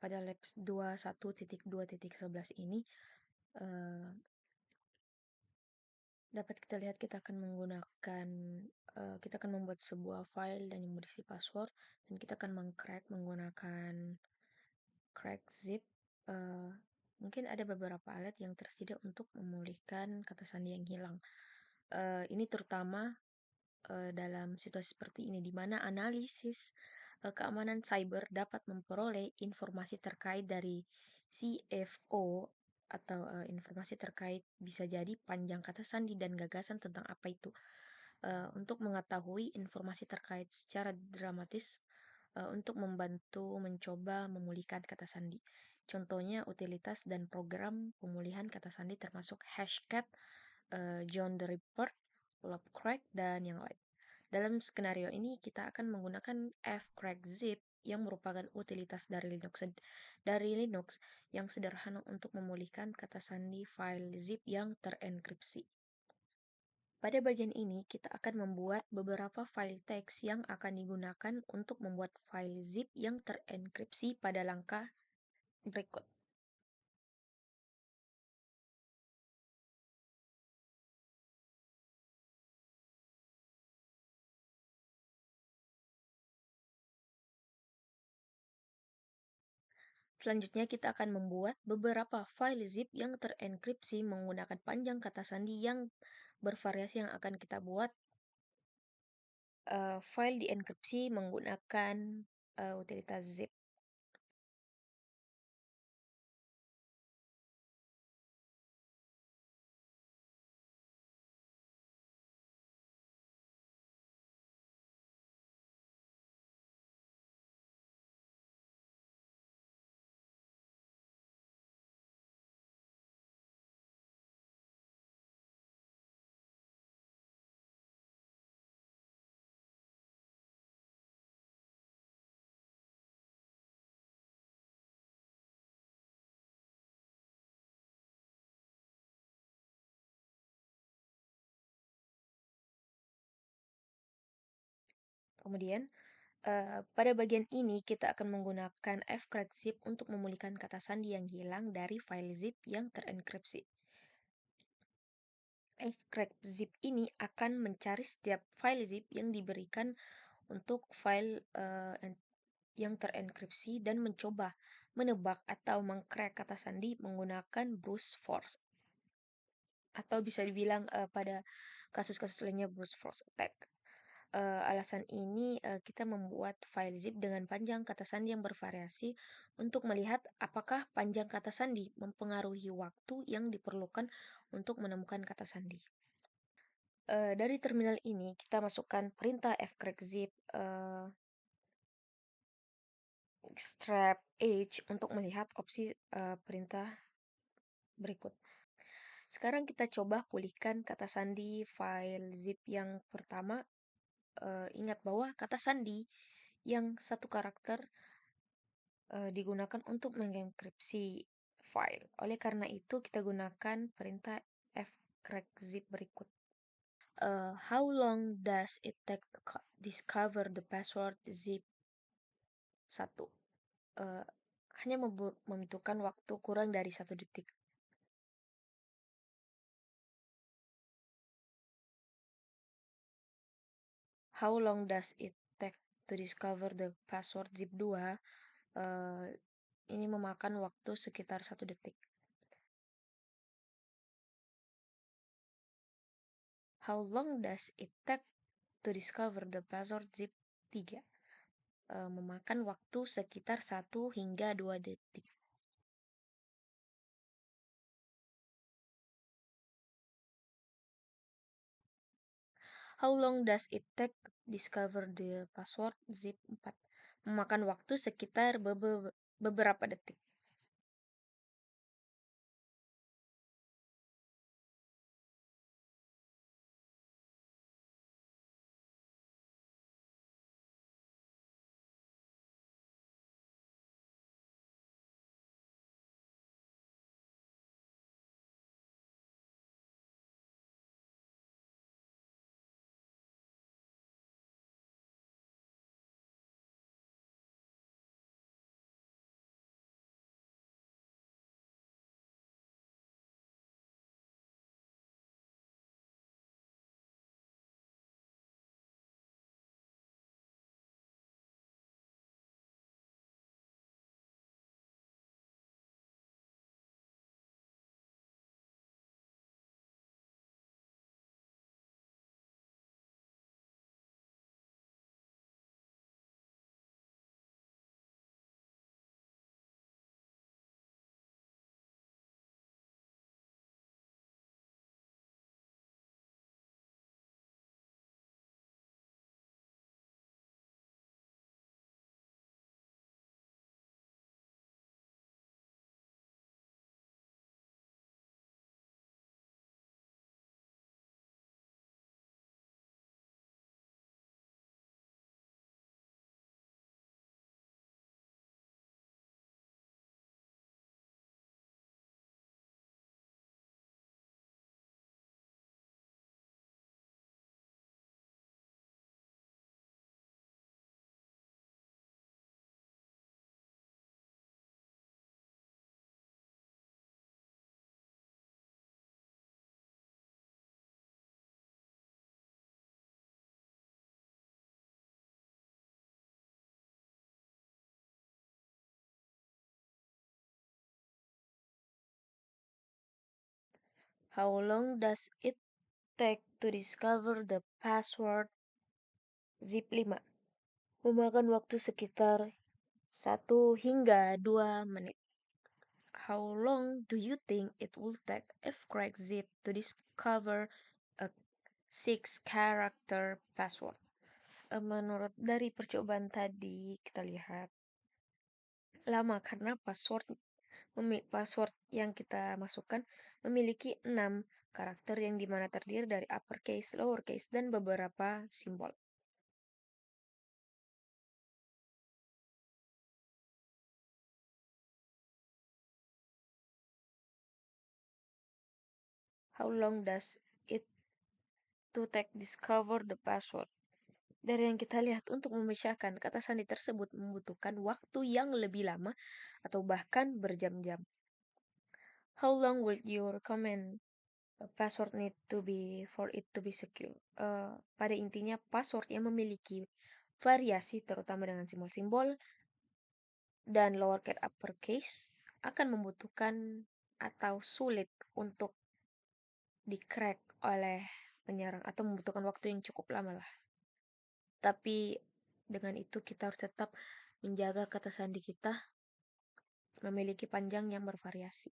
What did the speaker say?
pada labs 21.2.11 ini eh, dapat kita lihat kita akan membuat sebuah file dan yang berisi password, dan kita akan mengcrack menggunakan crack zip. Eh, Mungkin ada beberapa alat yang tersedia untuk memulihkan kata sandi yang hilang. Ini terutama dalam situasi seperti ini, di mana analisis keamanan cyber dapat memperoleh informasi terkait dari CFO atau informasi terkait bisa jadi panjang kata sandi dan gagasan tentang apa itu. Untuk mengetahui informasi terkait secara dramatis untuk membantu mencoba memulihkan kata sandi. Contohnya utilitas dan program pemulihan kata sandi termasuk Hashcat, John the Ripper, Lovecrack, dan yang lain. Dalam skenario ini kita akan menggunakan fcrackzip yang merupakan utilitas dari Linux yang sederhana untuk memulihkan kata sandi file zip yang terenkripsi. Pada bagian ini kita akan membuat beberapa file teks yang akan digunakan untuk membuat file zip yang terenkripsi pada langkah berikut. Selanjutnya kita akan membuat beberapa file zip yang terenkripsi menggunakan panjang kata sandi yang bervariasi yang akan kita buat. File dienkripsi menggunakan utilitas zip. Kemudian pada bagian ini kita akan menggunakan fcrackzip untuk memulihkan kata sandi yang hilang dari file zip yang terenkripsi. Fcrackzip ini akan mencari setiap file zip yang diberikan untuk file yang terenkripsi dan mencoba menebak atau mengcrack kata sandi menggunakan brute force, atau bisa dibilang pada kasus-kasus lainnya brute force attack. Alasan ini kita membuat file zip dengan panjang kata sandi yang bervariasi untuk melihat apakah panjang kata sandi mempengaruhi waktu yang diperlukan untuk menemukan kata sandi. Dari terminal ini kita masukkan perintah fcrackzip strap h untuk melihat opsi perintah berikut. Sekarang kita coba pulihkan kata sandi file zip yang pertama. Ingat bahwa kata sandi yang satu karakter digunakan untuk mengenkripsi file. Oleh karena itu kita gunakan perintah fcrackzip berikut. How long does it take to discover the password zip 1? Hanya membutuhkan waktu kurang dari 1 detik. How long does it take to discover the password zip 2? Ini memakan waktu sekitar 1 detik. How long does it take to discover the password zip 3? Memakan waktu sekitar 1 hingga 2 detik. How long does it take to discover the password zip 4? Memakan waktu sekitar beberapa detik. How long does it take to discover the password zip 5? Memakan waktu sekitar 1 hingga 2 menit. How long do you think it will take if crack zip to discover a 6 character password? Menurut dari percobaan tadi kita lihat lama karena password yang kita masukkan memiliki 6 karakter yang dimana terdiri dari uppercase, lowercase, dan beberapa simbol. How long does it to take discover the password? Dari yang kita lihat, untuk memecahkan kata sandi tersebut membutuhkan waktu yang lebih lama atau bahkan berjam-jam. How long would you recommend a password need to be for it to be secure? Pada intinya, password yang memiliki variasi terutama dengan simbol-simbol dan lowercase uppercase akan membutuhkan atau sulit untuk di-crack oleh penyerang atau membutuhkan waktu yang cukup lama lah. Tapi dengan itu kita harus tetap menjaga kata sandi kita memiliki panjang yang bervariasi.